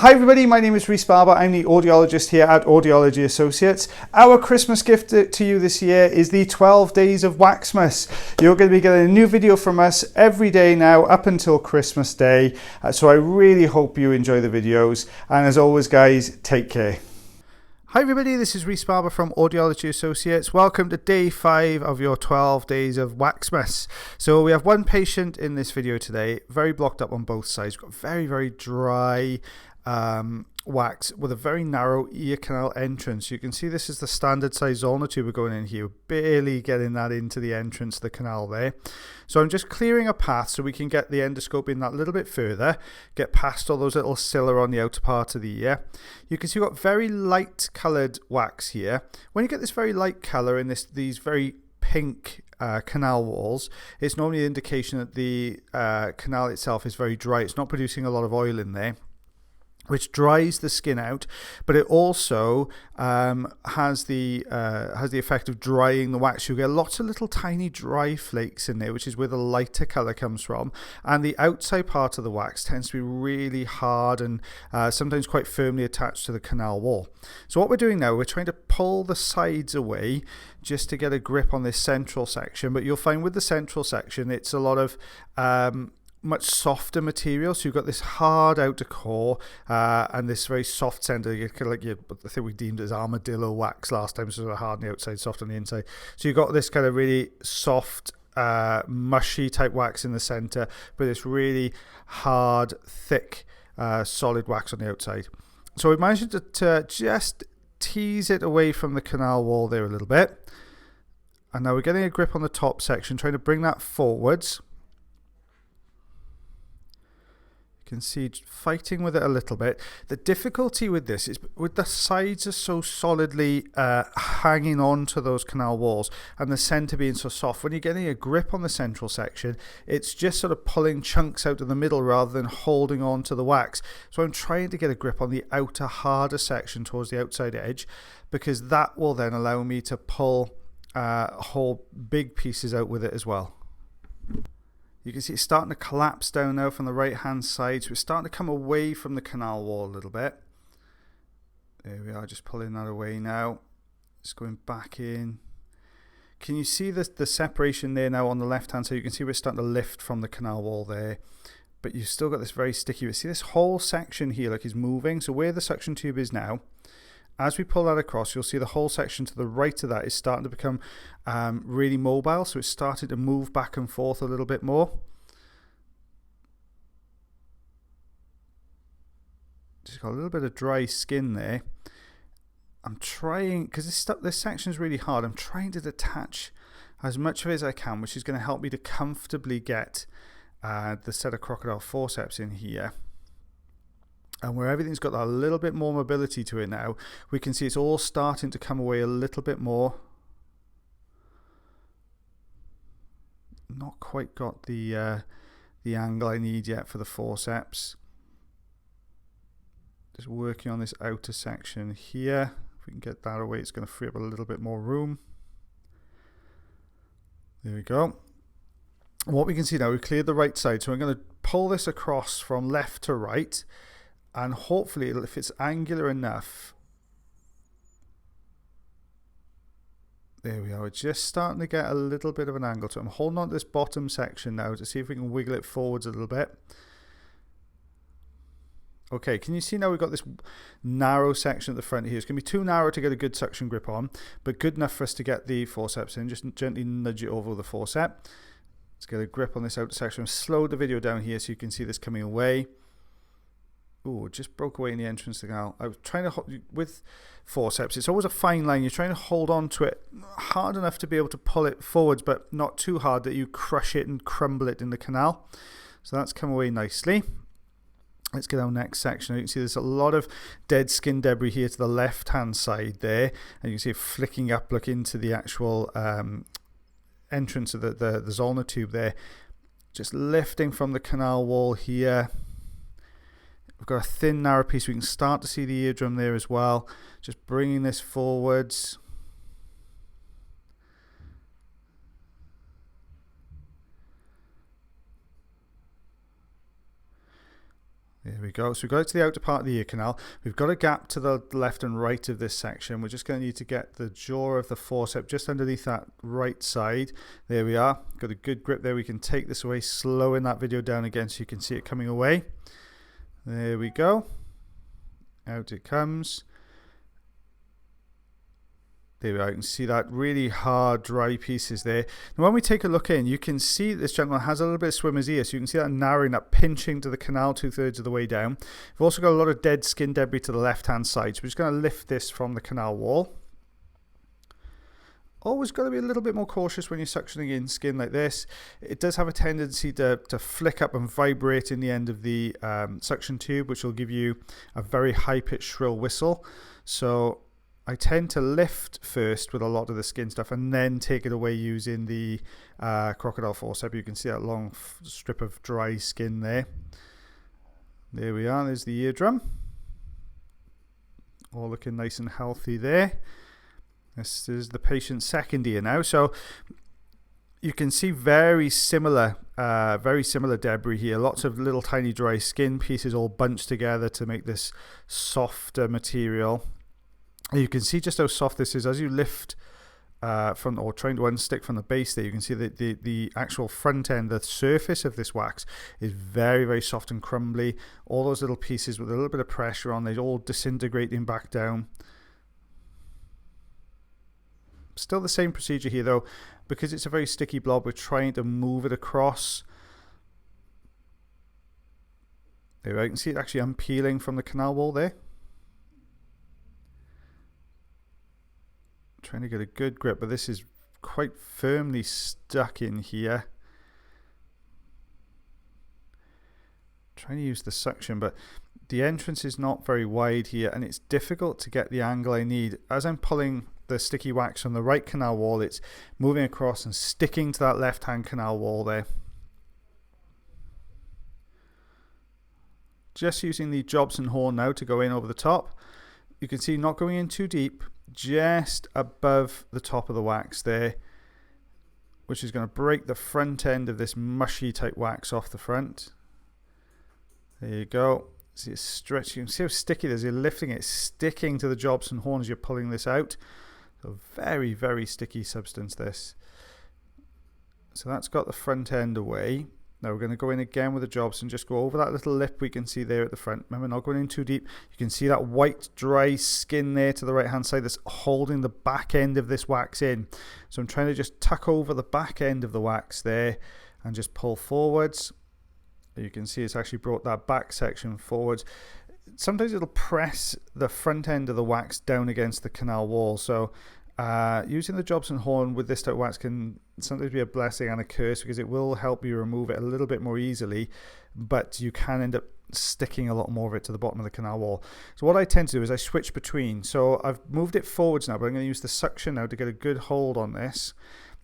Hi everybody, my name is Rhys Barber. I'm the audiologist here at Audiology Associates. Our Christmas gift to you this year is the 12 days of Waxmas. You're going to be getting a new video from us every day now up until Christmas Day. So I really hope you enjoy the videos. And as always guys, take care. Hi everybody, this is Rhys Barber from Audiology Associates. Welcome to day 5 of your 12 days of Waxmas. So we have one patient in this video today, very blocked up on both sides. We've got very dry wax with a very narrow ear canal entrance. You can see this is the standard size ulnar tube we're going in here, barely getting that into the entrance of the canal there. So I'm just clearing a path so we can get the endoscope in that little bit further, get past all those little cilia on the outer part of the ear. You can see we've got very light coloured wax here. When you get this very light colour in these very pink canal walls, it's normally an indication that the canal itself is very dry. It's not producing a lot of oil in there, which dries the skin out, but it also has the effect of drying the wax. You get lots of little tiny dry flakes in there, which is where the lighter color comes from. And the outside part of the wax tends to be really hard and sometimes quite firmly attached to the canal wall. So what we're doing now, we're trying to pull the sides away just to get a grip on this central section. But you'll find with the central section, it's a lot of much softer material. So you've got this hard outer core and this very soft center, kind of like I think we deemed it as armadillo wax last time, so hard on the outside, soft on the inside. So you've got this kind of really soft mushy type wax in the center, but this really hard, thick, solid wax on the outside. So we've managed to just tease it away from the canal wall there a little bit, and now we're getting a grip on the top section, trying to bring that forwards. Can see fighting with it a little bit. The difficulty with this is with the sides are so solidly hanging on to those canal walls and the center being so soft. When you're getting a grip on the central section, it's just sort of pulling chunks out of the middle rather than holding on to the wax. So I'm trying to get a grip on the outer harder section towards the outside edge, because that will then allow me to pull whole big pieces out with it as well. You can see it's starting to collapse down now from the right hand side, so it's starting to come away from the canal wall a little bit. There we are, just pulling that away now. Just going back in. Can you see the separation there now on the left hand side? You can see we're starting to lift from the canal wall there, but you've still got this very sticky. You see this whole section here like is moving. So where the suction tube is now, as we pull that across, you'll see the whole section to the right of that is starting to become really mobile. So it's starting to move back and forth a little bit more. Just got a little bit of dry skin there. I'm trying, because this section is really hard, I'm trying to detach as much of it as I can, which is going to help me to comfortably get the set of crocodile forceps in here. And where everything's got that little bit more mobility to it now, we can see it's all starting to come away a little bit more. Not quite got the angle I need yet for the forceps. Just working on this outer section here. If we can get that away, it's going to free up a little bit more room. There we go. What we can see now, we've cleared the right side. So I'm going to pull this across from left to right. And hopefully, if it's angular enough, there we are. We're just starting to get a little bit of an angle to it. I'm holding on to this bottom section now to see if we can wiggle it forwards a little bit. Okay, can you see now we've got this narrow section at the front here? It's going to be too narrow to get a good suction grip on, but good enough for us to get the forceps in. Just gently nudge it over with the forcep. Let's get a grip on this outer section. Slow the video down here so you can see this coming away. Oh, it just broke away in the entrance to the canal. I was trying to, with forceps, it's always a fine line. You're trying to hold on to it hard enough to be able to pull it forwards, but not too hard that you crush it and crumble it in the canal. So that's come away nicely. Let's get our next section. You can see there's a lot of dead skin debris here to the left-hand side there. And you can see it flicking up, look into the actual entrance of the ulnar tube there. Just lifting from the canal wall here. We've got a thin, narrow piece. We can start to see the eardrum there as well. Just bringing this forwards. There we we go. So we've got it to the outer part of the ear canal. We've got a gap to the left and right of this section. We're just going to need to get the jaw of the forceps just underneath that right side. There we are. Got a good grip there. We can take this away, slowing that video down again so you can see it coming away. There we go. Out it comes. There we are. You can see that really hard, dry pieces there. Now, when we take a look in, you can see this gentleman has a little bit of swimmer's ear. So you can see that narrowing, that pinching to the canal 2/3 of the way down. We've also got a lot of dead skin debris to the left-hand side. So we're just going to lift this from the canal wall. Always got to be a little bit more cautious when you're suctioning in skin like this. It does have a tendency to flick up and vibrate in the end of the suction tube, which will give you a very high-pitched shrill whistle. So I tend to lift first with a lot of the skin stuff and then take it away using the crocodile forceps. You can see that long strip of dry skin there. There we are. There's the eardrum. All looking nice and healthy there. This is the patient's second ear now. So you can see very similar debris here. Lots of little tiny dry skin pieces all bunched together to make this softer material. You can see just how soft this is as you lift from, or trying to unstick from the base there. You can see that the actual front end, the surface of this wax is very, very soft and crumbly. All those little pieces with a little bit of pressure on, they're all disintegrating back down. Still the same procedure here though, because it's a very sticky blob, we're trying to move it across. There we go. You can see it actually unpeeling from the canal wall there. Trying to get a good grip, but this is quite firmly stuck in here. Trying to use the suction, but the entrance is not very wide here and it's difficult to get the angle I need. As I'm pulling the sticky wax from the right canal wall, it's moving across and sticking to that left hand canal wall there. Just using the Jobson horn now to go in over the top. You can see not going in too deep, just above the top of the wax there, which is going to break the front end of this mushy type wax off the front. There you go. See it stretch. You can see how sticky it is. You're lifting it, sticking to the Jobson horn as you're pulling this out. So very, very sticky substance this. So that's got the front end away. Now we're going to go in again with the Jobson, just go over that little lip we can see there at the front. Remember, not going in too deep. You can see that white dry skin there to the right hand side that's holding the back end of this wax in. So I'm trying to just tuck over the back end of the wax there and just pull forwards. You can see it's actually brought that back section forwards. Sometimes it'll press the front end of the wax down against the canal wall. So using the Jobson horn with this type of wax can sometimes be a blessing and a curse, because it will help you remove it a little bit more easily, but you can end up sticking a lot more of it to the bottom of the canal wall. So what I tend to do is I switch between. So I've moved it forwards now, but I'm going to use the suction now to get a good hold on this.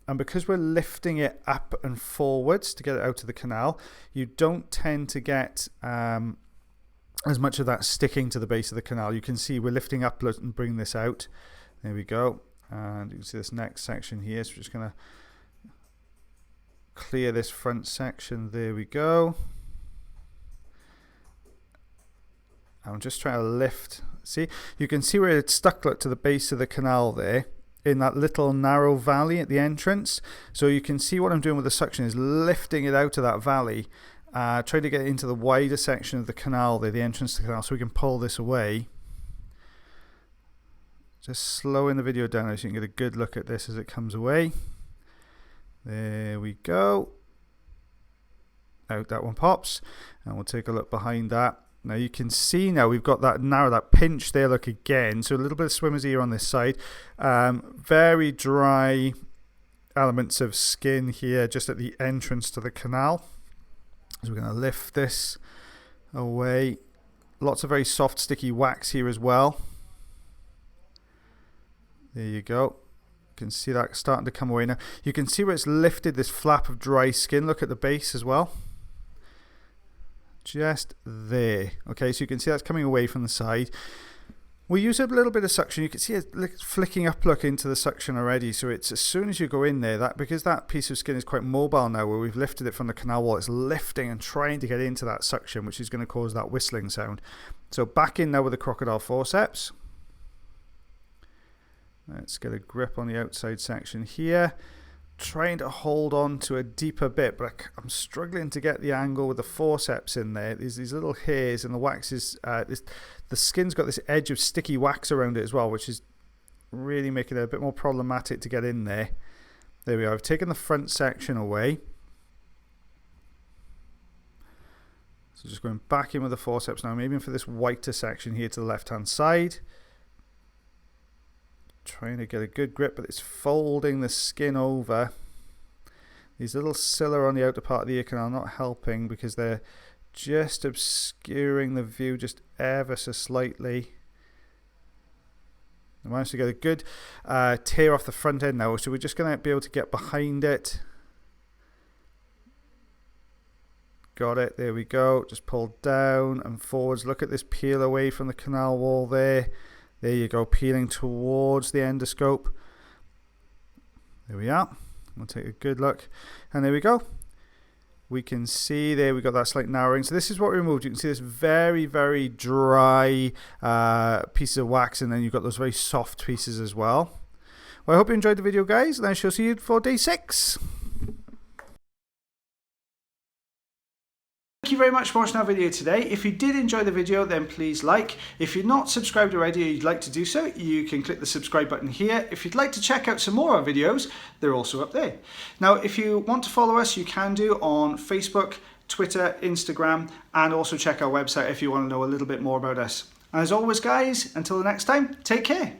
And because we're lifting it up and forwards to get it out of the canal, you don't tend to get as much of that sticking to the base of the canal. You can see we're lifting up and bringing this out. There we go. And you can see this next section here. So we're just going to clear this front section. There we go. I'm just trying to lift. See, you can see where it's stuck to the base of the canal there, in that little narrow valley at the entrance. So you can see what I'm doing with the suction is lifting it out of that valley, trying to get it into the wider section of the canal there, the entrance to the canal, so we can pull this away. Just slowing the video down so you can get a good look at this as it comes away. There we go. Out that one pops, and we'll take a look behind that. Now you can see now we've got that narrow, that pinch there, look again. So a little bit of swimmer's ear on this side. Very dry elements of skin here just at the entrance to the canal. So we're going to lift this away. Lots of very soft sticky wax here as well. There you go. You can see that starting to come away now. You can see where it's lifted this flap of dry skin. Look at the base as well. Just there. Okay, so you can see that's coming away from the side. We use a little bit of suction. You can see it flicking up into the suction already. So it's as soon as you go in there, because that piece of skin is quite mobile now, where we've lifted it from the canal wall, it's lifting and trying to get into that suction, which is going to cause that whistling sound. So back in now with the crocodile forceps. Let's get a grip on the outside section here. Trying to hold on to a deeper bit, but I'm struggling to get the angle with the forceps in there. There's these little hairs, and the wax is the skin's got this edge of sticky wax around it as well, which is really making it a bit more problematic to get in there. There we are. I've taken the front section away, so just going back in with the forceps now, maybe for this whiter section here to the left hand side. Trying to get a good grip, but it's folding the skin over. These little cilia on the outer part of the ear canal not helping, because they're just obscuring the view just ever so slightly. I managed to get a good tear off the front end now, so we're just going to be able to get behind it. Got it, there we go. Just pull down and forwards. Look at this peel away from the canal wall there. There you go, peeling towards the endoscope. There we are. We'll take a good look. And there we go. We can see there we got that slight narrowing. So this is what we removed. You can see this very, very dry piece of wax, and then you've got those very soft pieces as well. Well, I hope you enjoyed the video, guys, and I shall see you for day 6. Thank you very much for watching our video today. If you did enjoy the video, then please like. If you're not subscribed already or you'd like to do so, you can click the subscribe button here. If you'd like to check out some more of our videos, they're also up there. Now, if you want to follow us, you can do on Facebook, Twitter, Instagram, and also check our website if you want to know a little bit more about us. And as always, guys, until the next time, take care.